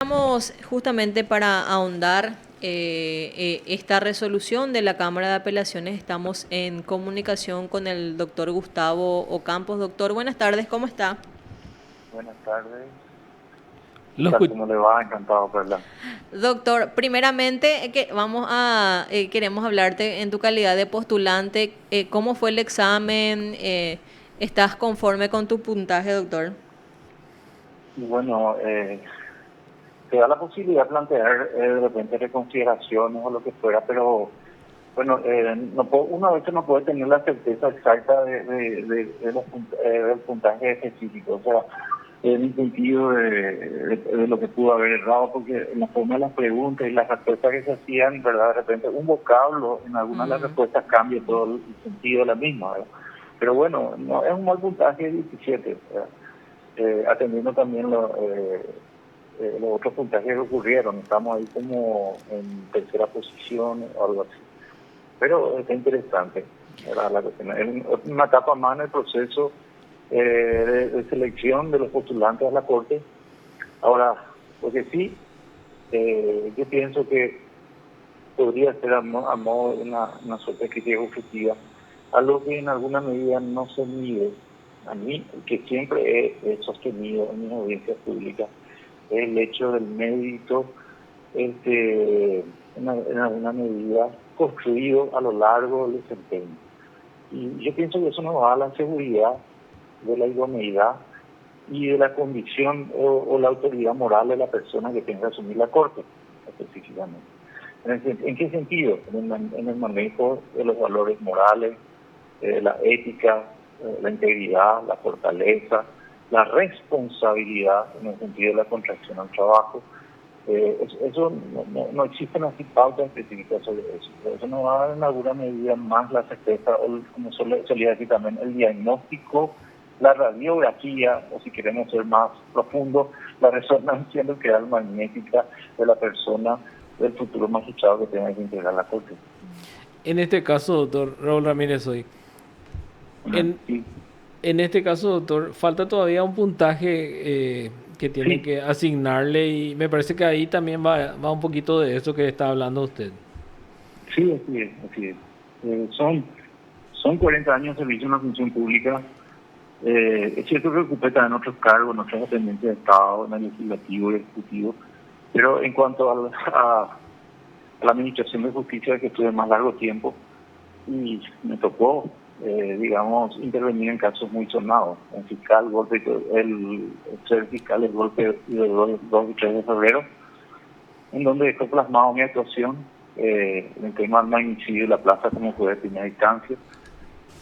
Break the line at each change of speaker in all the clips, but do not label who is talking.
estamos justamente para ahondar esta resolución de la Cámara de Apelaciones. Estamos en comunicación con el doctor Gustavo Ocampos. Doctor, buenas tardes, ¿cómo está?
Buenas tardes. ¿Qué
Lo
tal?
escu-
¿Cómo le va? Encantado, Perla.
Doctor, primeramente queremos hablarte en tu calidad de postulante. ¿Cómo fue el examen? ¿Estás conforme con tu puntaje, doctor?
Y bueno, te da la posibilidad de plantear de repente reconsideraciones o lo que fuera, pero bueno, una vez no puede tener la certeza exacta del puntaje específico, o sea, en el sentido de lo que pudo haber errado, porque en la forma de las preguntas y las respuestas que se hacían, ¿verdad? De repente un vocablo en algunas de las
Mm.
respuestas cambia todo el sentido de la misma, ¿verdad? Pero bueno, no es un mal puntaje de 17, ¿verdad? Atendiendo también los otros puntajes que ocurrieron. Estamos ahí como en tercera posición o algo así. Pero está interesante, ¿verdad? La cuestión. Es una etapa más en el proceso de selección de los postulantes a la Corte. Ahora, porque sí, yo pienso que podría ser a modo de una suerte de crítica objetiva, algo que en alguna medida no se mide. A mí, que siempre he sostenido en mis audiencias públicas, es el hecho del mérito, en alguna medida, construido a lo largo del desempeño. Y yo pienso que eso nos da la seguridad de la idoneidad y de la condición o la autoridad moral de la persona que tenga que asumir la Corte, específicamente. ¿En qué sentido? En el manejo de los valores morales, la ética, la integridad, la fortaleza, la responsabilidad en el sentido de la contracción al trabajo. Eso no existen así pautas específicas sobre eso. Eso nos va a dar en alguna medida más la certeza, o como solía decir también, el diagnóstico, la radiografía, o si queremos ser más profundo, la resonancia nuclear magnética de la persona, del futuro magistrado que tenga que integrar la Corte.
En este caso, doctor Raúl Ramírez, hoy. En,
Sí,
en este caso, doctor, falta todavía un puntaje que tiene
sí,
que asignarle y me parece que ahí también va un poquito de eso que está hablando usted.
sí, así es, así es. Son 40 años de servicio en la función pública. Es cierto que ocupé también otros cargos, en otras dependencias de Estado, en el legislativo y ejecutivo, pero en cuanto a la administración de justicia, que estuve más largo tiempo, y me tocó, digamos, intervenir en casos muy sonados. El fiscal, el ser fiscal, el golpe del 2 y 3 de febrero, en donde dejó plasmado mi actuación en el tema del magnicidio de la plaza como juez de primera instancia.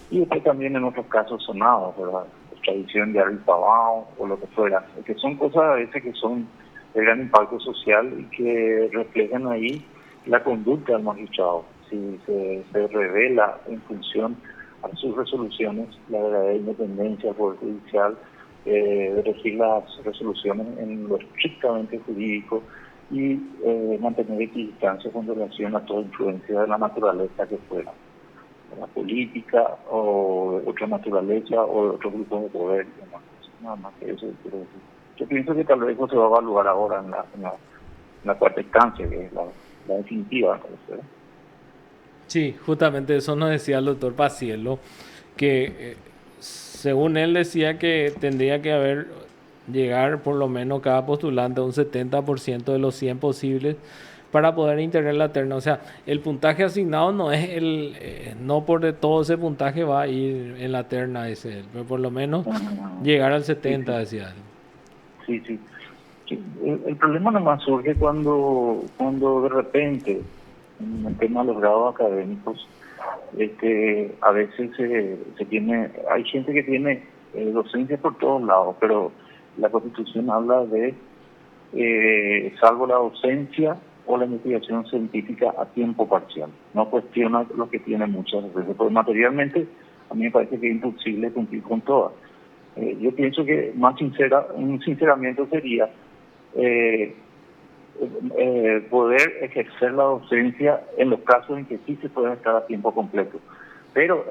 Y después también en otros casos sonados, ¿verdad? Extradición de Ari Pavao o lo que fuera, que son cosas a veces que son de gran impacto social y que reflejan ahí la conducta del magistrado. Si se revela en función a sus resoluciones la verdadera independencia del Poder Judicial, de regir las resoluciones en lo estrictamente jurídico y mantener equidistancia con relación a toda influencia de la naturaleza que fuera, de la política o de otra naturaleza o de otros grupos de poder y demás. Nada más que eso quiero decir. Yo pienso que tal vez eso se va a evaluar ahora en la cuarta instancia, que es la definitiva, parece, ¿eh?
Sí, justamente eso nos decía el doctor Pacielo, que según él decía que tendría que llegar por lo menos cada postulante a un 70% de los 100 posibles para poder integrar la terna. O sea, el puntaje asignado no es no por de todo ese puntaje va a ir en la terna, dice él, pero por lo menos
Ah,
llegar al
sí,
70,
sí,
decía él.
sí, sí. Sí, el problema nomás surge cuando de repente, en el tema de los grados académicos, a veces se tiene, hay gente que tiene docencia por todos lados, pero la Constitución habla de salvo la docencia o la investigación científica a tiempo parcial. No cuestiona lo que tiene muchas veces, porque materialmente a mí me parece que es imposible cumplir con todas. Yo pienso que un sinceramiento sería eh, poder ejercer la docencia en los casos en que sí se puede estar a tiempo completo. Pero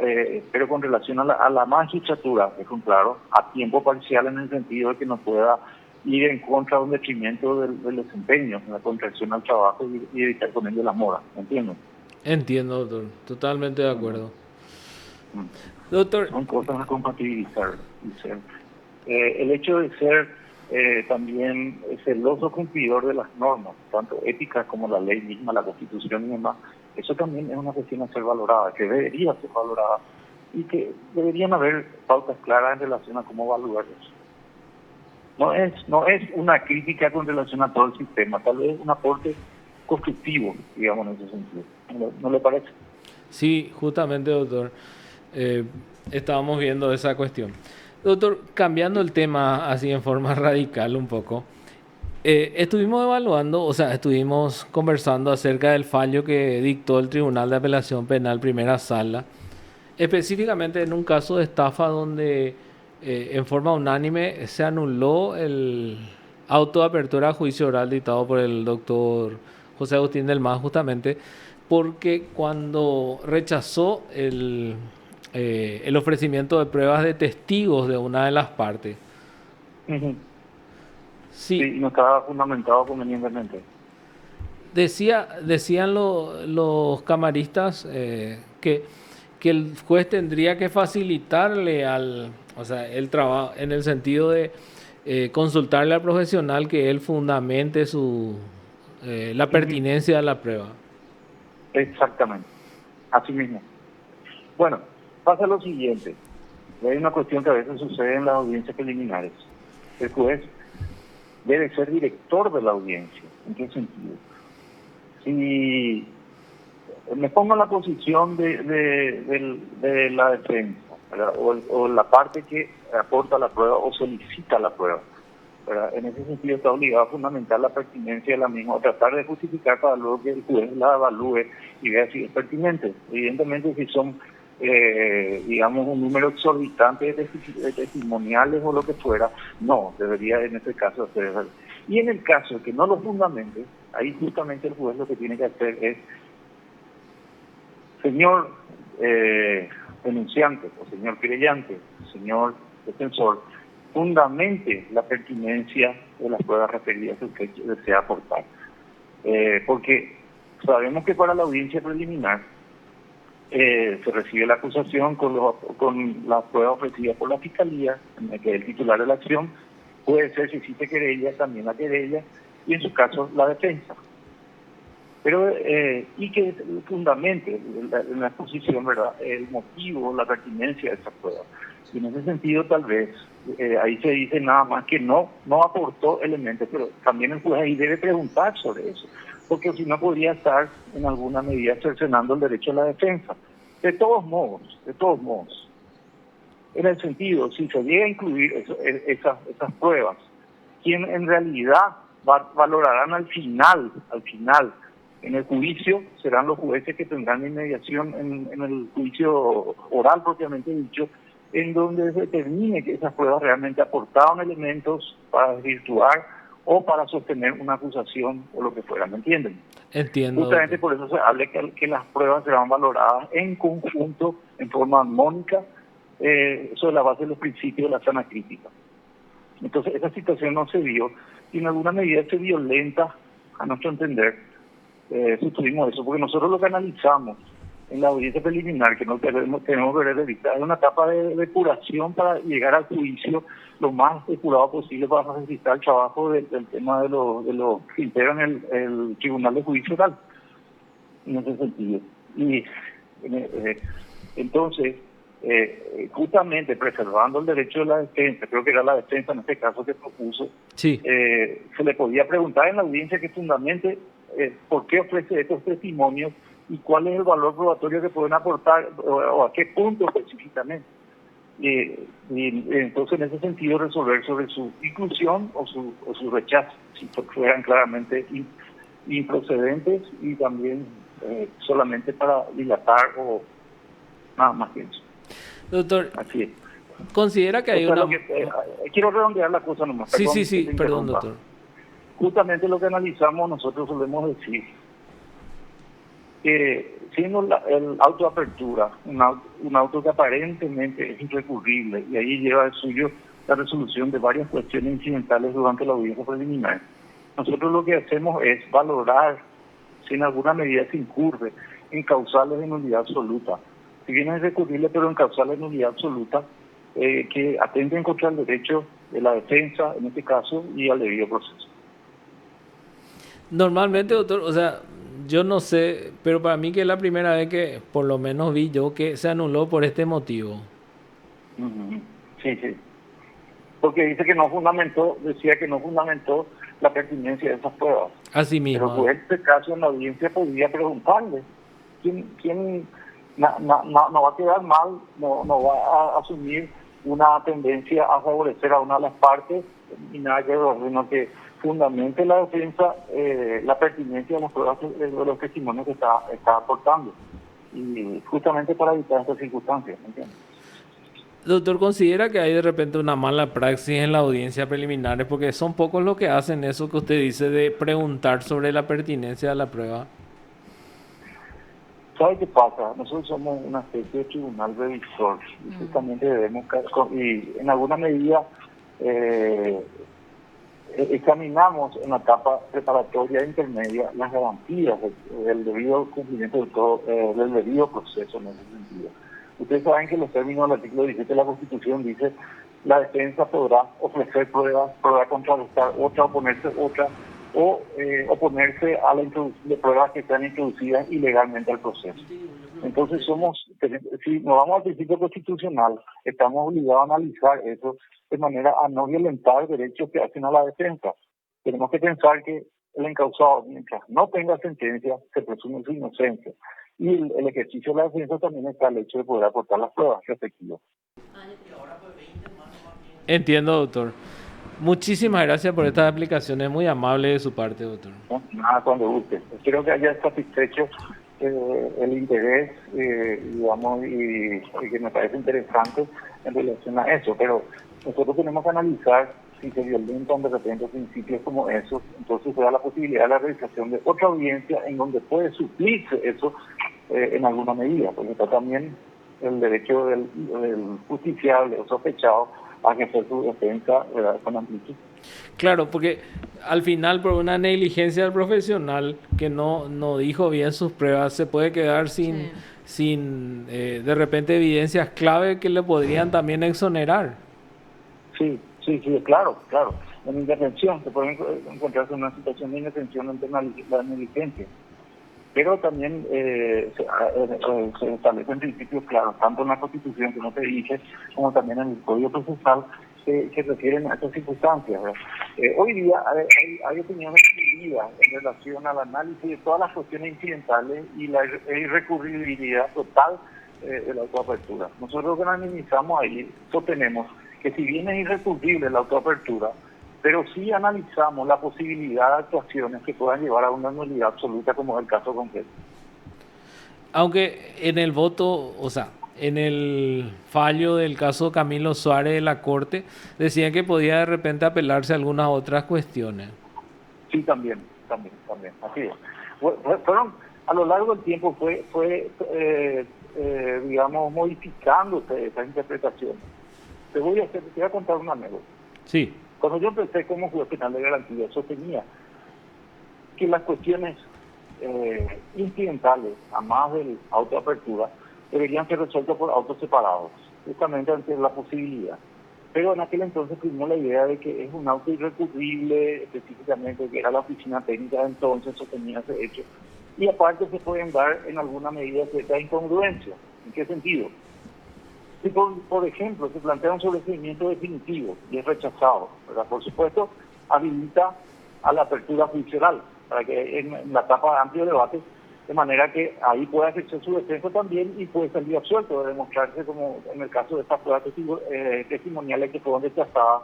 con relación a la magistratura, es un claro, a tiempo parcial en el sentido de que no pueda ir en contra de un detrimento del desempeño, la contracción al trabajo y evitar con ello la mora, ¿entiendes?
Entiendo, doctor. Totalmente de acuerdo.
Mm.
Doctor,
Son cosas a compatibilizar. El hecho de ser también celoso cumplidor de las normas, tanto éticas como la ley misma, la Constitución y demás, eso también es una cuestión a ser valorada, que debería ser valorada y que deberían haber pautas claras en relación a cómo evaluar eso. No es una crítica con relación a todo el sistema, tal vez un aporte constructivo, digamos, en ese sentido. ¿No le parece?
sí, justamente, doctor. Estábamos viendo esa cuestión. Doctor, cambiando el tema así en forma radical un poco, estuvimos evaluando, o sea, estuvimos conversando acerca del fallo que dictó el Tribunal de Apelación Penal Primera Sala, específicamente en un caso de estafa donde en forma unánime se anuló el auto de apertura a juicio oral dictado por el doctor José Agustín del Mas, justamente porque cuando rechazó el ofrecimiento de pruebas de testigos de una de las partes.
Uh-huh.
Sí,
Sí, no estaba fundamentado convenientemente.
decían los camaristas que el juez tendría que facilitarle o sea, el trabajo en el sentido de consultarle al profesional que él fundamente la
Uh-huh.
pertinencia de la prueba.
Exactamente, así mismo. Bueno, pasa lo siguiente. Hay una cuestión que a veces sucede en las audiencias preliminares. El juez debe ser director de la audiencia. ¿En qué sentido? Si me pongo en la posición de la defensa, ¿verdad? O la parte que aporta la prueba o solicita la prueba, ¿verdad? En ese sentido está obligado a fundamentar la pertinencia de la misma o tratar de justificar para luego que el juez la evalúe y vea si es pertinente. Evidentemente, si son digamos, un número exorbitante de testimoniales o lo que fuera, no, debería en este caso hacer. Y en el caso que no lo fundamente, ahí justamente el juez lo que tiene que hacer es, señor denunciante o señor querellante, señor defensor, fundamente la pertinencia de las pruebas referidas que usted desea aportar. Porque sabemos que para la audiencia preliminar se recibe la acusación con las pruebas ofrecidas por la Fiscalía, que es el titular de la acción, puede ser, si existe querella, también la querella, y en su caso la defensa. Pero, y que fundamente en la exposición, ¿verdad?, el motivo, la pertinencia de esa prueba. Y en ese sentido, tal vez, ahí se dice nada más que no aportó elementos, pero también el juez ahí debe preguntar sobre eso, porque si no podría estar en alguna medida cercenando el derecho a la defensa. De todos modos, en el sentido, si se llega a incluir esas pruebas, quien en realidad valorarán al final, en el juicio, serán los jueces que tendrán inmediación en el juicio oral propiamente dicho, en donde se determine que esas pruebas realmente aportaban elementos para desvirtuar o para sostener una acusación o lo que fuera, ¿me entienden?
Entiendo.
Justamente por eso se habla que las pruebas serán valoradas en conjunto, en forma armónica, sobre la base de los principios de la sana crítica. Entonces, esa situación no se dio y en alguna medida se violenta, a nuestro entender, sustuvimos eso, porque nosotros lo que analizamos en la audiencia preliminar, que no tenemos que ver de vista, es una etapa de depuración para llegar al juicio lo más depurado posible para facilitar el trabajo del tema de los que integran el Tribunal de Juicio Oral, en ese sentido. Y entonces, justamente preservando el derecho de la defensa, creo que era la defensa en este caso que propuso,
sí.
se le podía preguntar en la audiencia que fundamente por qué ofrece estos testimonios y cuál es el valor probatorio que pueden aportar o a qué punto específicamente. Y entonces en ese sentido resolver sobre su inclusión o su rechazo, si fueran claramente improcedentes y también solamente para dilatar o nada más que eso.
Doctor,
así es.
¿Considera que hay una...?
Quiero redondear la cosa nomás.
Sí, perdón, doctor.
Justamente lo que analizamos nosotros solemos decir que siendo el auto de apertura, un auto que aparentemente es irrecurrible y ahí lleva el suyo la resolución de varias cuestiones incidentales durante la audiencia preliminar. Nosotros lo que hacemos es valorar si en alguna medida se incurre en causales de nulidad absoluta. Si bien es recurrible, pero en causales de nulidad absoluta, que atenten contra el derecho de la defensa, en este caso, y al debido proceso.
Normalmente, doctor, o sea, yo no sé, pero para mí que es la primera vez que por lo menos vi yo que se anuló por este motivo.
Sí, sí. Porque dice que no fundamentó, decía que no fundamentó la pertinencia de esas pruebas.
Así mismo.
Pero pues en este caso en la audiencia podría preguntarle quién no va a quedar mal, no va a asumir una tendencia a favorecer a una de las partes y nada que ver, sino que fundamente la defensa la pertinencia de las pruebas de los testimonios que está aportando. Y justamente para evitar estas circunstancias, ¿me entiendes?
Doctor, ¿considera que hay de repente una mala praxis en la audiencia preliminares? Porque son pocos los que hacen eso que usted dice de preguntar sobre la pertinencia de la prueba.
¿Sabe qué pasa? Nosotros somos una especie de tribunal revisor y justamente debemos, y en alguna medida examinamos en la etapa preparatoria e intermedia las garantías del debido cumplimiento de todo, del debido proceso en ese sentido. Ustedes saben que los términos del artículo 17 de la Constitución dice la defensa podrá ofrecer pruebas, podrá contrarrestar otra, oponerse otra, o oponerse a la introducción de pruebas que sean introducidas ilegalmente al proceso. Entonces si nos vamos al principio constitucional, estamos obligados a analizar eso de manera a no violentar derechos que hacen a la defensa. Tenemos que pensar que el encausado, mientras no tenga sentencia, se presume su inocencia. Y el ejercicio de la defensa también está el hecho de poder aportar las pruebas respectivas.
Entiendo, doctor. Muchísimas gracias por estas explicaciones, muy amable de su parte, doctor.
No, nada, cuando guste. Espero que haya satisfecho el interés, digamos, y que me parece interesante en relación a eso. Pero nosotros tenemos que analizar si se violentan de repente principios como esos, entonces se da la posibilidad de la realización de otra audiencia en donde puede suplirse eso en alguna medida, porque está también el derecho del justiciable o sospechado a ejercer su defensa con amplitud.
Claro, porque al final por una negligencia del profesional que no dijo bien sus pruebas, se puede quedar sin de repente evidencias clave que le podrían también exonerar.
Sí, claro. En indefensión se puede encontrarse en una situación de indefensión ante la negligencia. Pero también se establecen principios claros, tanto en la Constitución, que no te dije, como también en el Código Procesal, que refieren a estas circunstancias. Hoy día hay opiniones divididas en relación al análisis de todas las cuestiones incidentales y la irrecurribilidad total de la autoapertura. Nosotros lo que analizamos ahí, sostenemos que si bien es irrecurrible la autoapertura, pero sí analizamos la posibilidad de actuaciones que puedan llevar a una nulidad absoluta, como es el caso concreto.
Aunque en el voto, o sea, en el fallo del caso Camilo Suárez de la Corte, decían que podía de repente apelarse a algunas otras cuestiones.
Sí, también, así es. Fueron, a lo largo del tiempo fue digamos, modificándose esa interpretación. Te voy a contar una anécdota.
Sí.
Cuando yo empecé como juez penal de garantía, sostenía que las cuestiones incidentales, a más de autoapertura, deberían ser resueltas por autos separados, justamente ante la posibilidad. Pero en aquel entonces tuvimos la idea de que es un auto irrecurrible, específicamente que era la oficina técnica de entonces, sostenía ese hecho. Y aparte se pueden dar en alguna medida cierta incongruencia. ¿En qué sentido? Si por ejemplo se plantea un sobreseimiento definitivo y es rechazado, ¿verdad? Por supuesto, habilita a la apertura judicial para que en la etapa de amplio debate, de manera que ahí pueda ejercer su defensa también y puede salir absuelto de demostrarse, como en el caso de estas pruebas testimoniales que fueron rechazadas,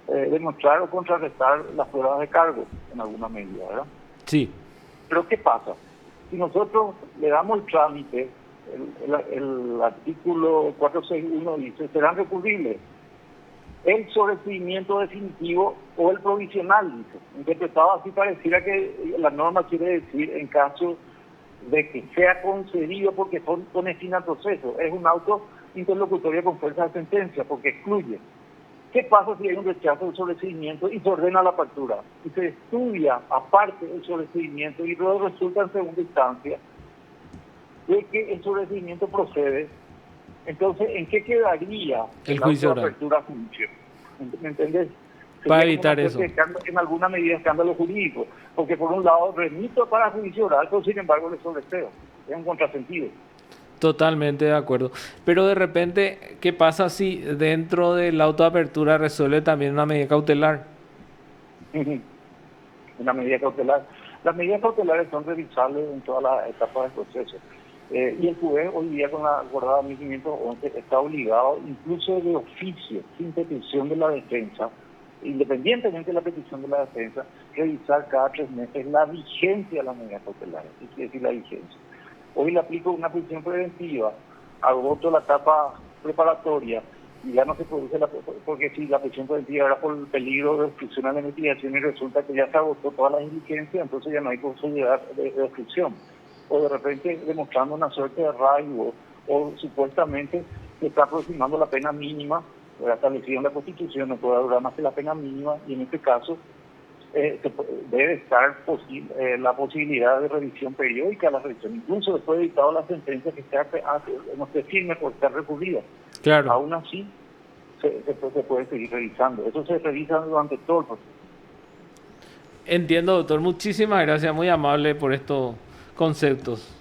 demostrar o contrarrestar las pruebas de cargo en alguna medida, ¿verdad?
Sí.
Pero ¿qué pasa? Si nosotros le damos el trámite, el artículo 461 dice, serán recurribles el sobreseimiento definitivo o el provisional, dice. Interpretado así pareciera que la norma quiere decir en caso de que sea concedido porque pone fin al proceso. Es un auto interlocutorio con fuerza de sentencia porque excluye. ¿Qué pasa si hay un rechazo del sobreseimiento y se ordena la apertura? Y se estudia aparte el sobreseimiento y luego resulta en segunda instancia de que el sobreseimiento procede. Entonces, ¿en qué quedaría
El
la
juicio oral.
autoapertura a juicio? ¿Me entendés?
Para
Sería
evitar
como una
eso.
especie de en alguna medida escándalo jurídico, porque por un lado remito para juicio oral, pero sin embargo le sobreseo. Es un contrasentido.
Totalmente de acuerdo. Pero de repente, ¿qué pasa si dentro de la autoapertura resuelve también una medida cautelar?
Una medida cautelar. Las medidas cautelares son revisables en todas las etapas del proceso. Y el juez hoy día con la acordada 1511 está obligado, incluso de oficio, sin petición de la defensa, independientemente de la petición de la defensa, revisar cada 3 meses la vigencia de las medidas cautelares. ¿Qué quiere decir la vigencia? Hoy le aplico una prisión preventiva, agoto la etapa preparatoria y ya no se produce porque si la prisión preventiva era por el peligro de obstrucción a la investigación y resulta que ya se agotó todas las diligencias, entonces ya no hay posibilidad de obstrucción. O de repente demostrando una suerte de arraigo o supuestamente se está aproximando la pena mínima establecida en la Constitución, no puede durar más que la pena mínima y en este caso debe estar la posibilidad de revisión periódica de la revisión, incluso después de dictado la sentencia que no esté firme por estar recurrida.
Claro.
Aún así, se puede seguir revisando. Eso se revisa durante todo el proceso.
Entiendo, doctor. Muchísimas gracias. Muy amable por estos conceptos.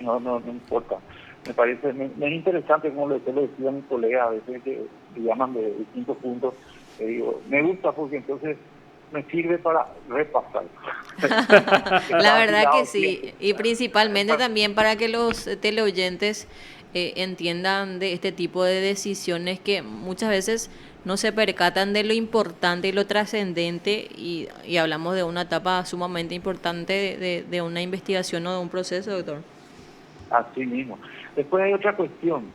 No importa. Me es interesante, como le decía a mis colegas, a veces que llaman de distintos puntos. Digo, me gusta porque entonces me sirve para repasar.
La verdad que sí, y principalmente también para que los teleoyentes entiendan de este tipo de decisiones que muchas veces no se percatan de lo importante y lo trascendente y hablamos de una etapa sumamente importante de una investigación o de un proceso, doctor.
Así mismo. Después hay otra cuestión.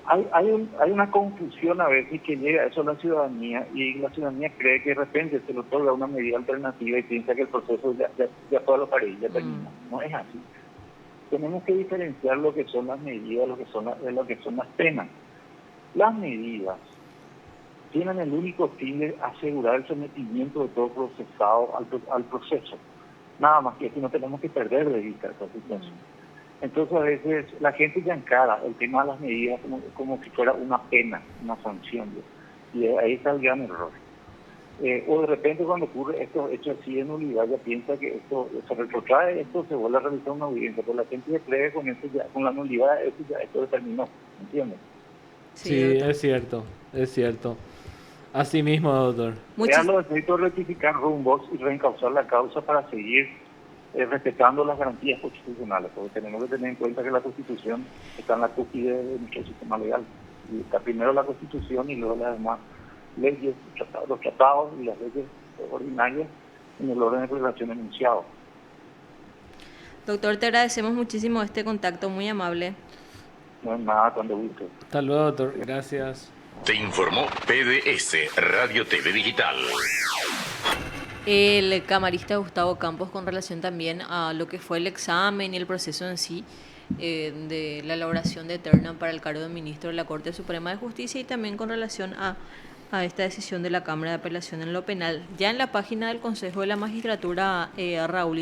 Hay una confusión a veces que llega a eso a la ciudadanía y la ciudadanía cree que de repente se le otorga una medida alternativa y piensa que el proceso ya todo lo paré, ya terminó. No es así. Tenemos que diferenciar lo que son las medidas, lo que son las penas. Las medidas tienen el único fin de asegurar el sometimiento de todo procesado al proceso. Nada más que no tenemos que perder de vista esa situación. Entonces a veces la gente ya encara el tema de las medidas como si fuera una pena, una sanción. Y ahí está el gran error. O de repente cuando ocurre estos hechos así de nulidad ya piensa que esto se retrotrae, esto se vuelve a realizar una audiencia, pero la gente se cree con eso ya, con la nulidad, esto determinó, ¿entiendes?
Sí, es cierto. Así mismo, doctor.
Ya lo necesito rectificar rumbos y reencauzar la causa para seguir respetando las garantías constitucionales, porque tenemos que tener en cuenta que la Constitución está en la cúspide de nuestro sistema legal. Y está primero la Constitución y luego las demás leyes, los tratados y las leyes ordinarias en el orden de regulación enunciado.
Doctor, te agradecemos muchísimo este contacto, muy amable.
No es nada, cuando guste.
Hasta luego, doctor. Gracias.
Te informó PDS Radio TV Digital.
El camarista Gustavo Campos con relación también a lo que fue el examen y el proceso en sí de la elaboración de terna para el cargo de ministro de la Corte Suprema de Justicia y también con relación a esta decisión de la Cámara de Apelación en lo penal. Ya en la página del Consejo de la Magistratura, Raúl